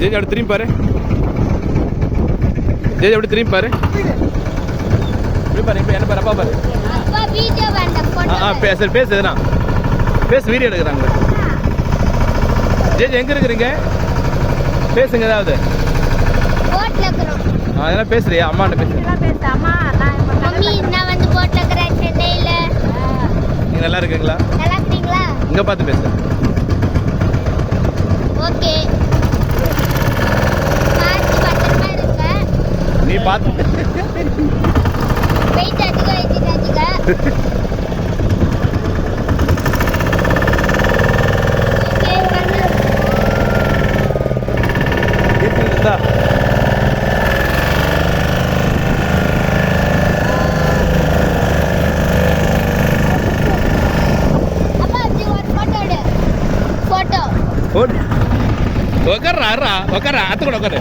JG அப்படி திரும்பி பாரு. ஜேஜி அப்படி திரும்பி பாரு. இப்படி பாரு. இப்போ என்ன பாரு, அப்பா பாரு. சரி பேசு. எதுனா பேசு, வீடியோ எடுக்கிறாங்க. ஜேஜி எங்க இருக்கிறீங்க? பேசுங்க ஏதாவது. அதெல்லாம் பேசுறியா? அம்மாட்ட பேசு. நீங்க நல்லா இருக்கீங்களா? இங்க பார்த்து பேசு. ஓகே, நீ பார்த்து வெயிட் அதிகமாயிடுச்சுங்க. இருந்தா போட்டோ உட்கார்றா, அத்தை கூட உட்காரு.